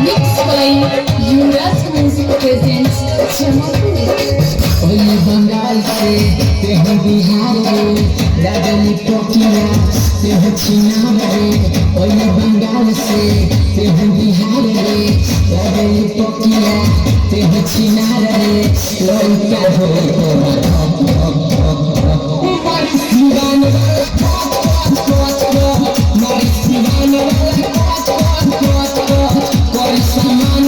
Mixed by Yuvraj Music presents Jamapur. ओई बंगाल से तेहु बिहार रे राजनी टोकिया तेहु छिनार रे ओई बंगाल से तेहु बिहार रे राजनी टोकिया तेहु छिनार रे लौका हो मारी सिवान मारी सिवान कोई सामान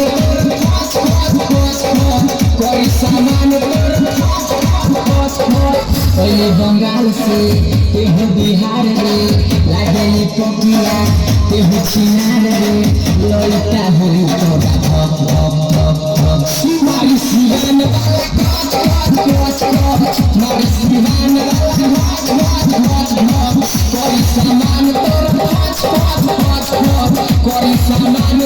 कोई सामान ओले बंगाल से तेहु बिहार रे लागली टोकिया तेहु छिनार रे लौका हो तोरा धक धक धक धक मारी सिवान मारी सिवान कोई सामान कोई सामान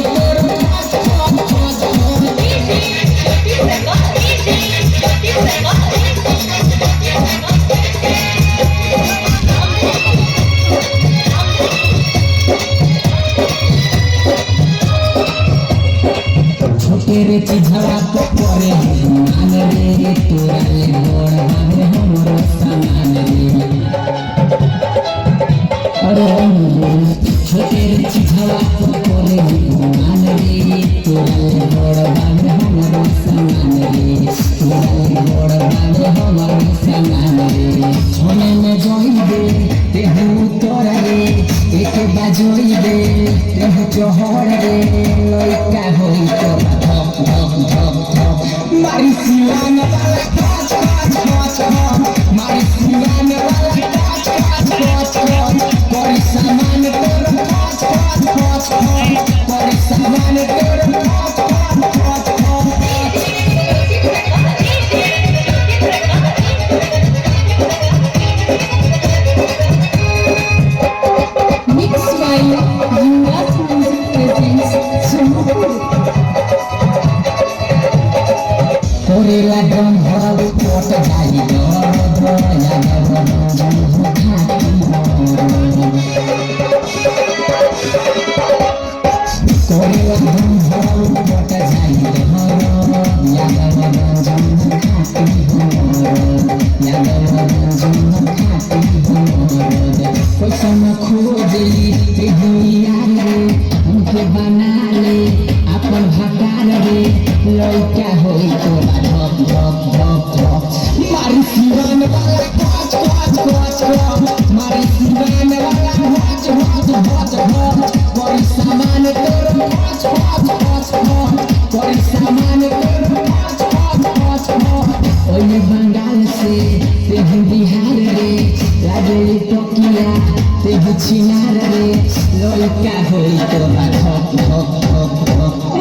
तेरे चिझवा तो करे मान रे तोरा ले बड़ बाबे हमरो सामान रे अरे तेरे चिझवा तो करे मान रे तोरा ले बड़ बाबे हमरो सामान रे तोरा ले बड़ बाबे हमरो सामान रे छोने में जोई दे तेहु तोरा रे एक बाजोई दे तेहु जोहर रे लइका होई तोरा मारी सिवान मारी सिवान कोई सामान कोई सामान Mixed by Yuvraj Music presents Jamapur. कोरे लागन भरल कोट जाई दरद या दरद जम खाती कोरे लागन भरल कोट जाई दरद या दरद जम खाती या दरद जम खाती पैसा न खोजली ते दुनिया रे उनके बना ले अपन भकार रे लइका होई तोरा धक धक धक धक मारी सिवान मारी सिवान कोई सामान कोई सामान ओले बंगाल से तेहु बिहार रे लागली टोकिया तेहु छिनार रे लइका होई तोरा धक धक धक धक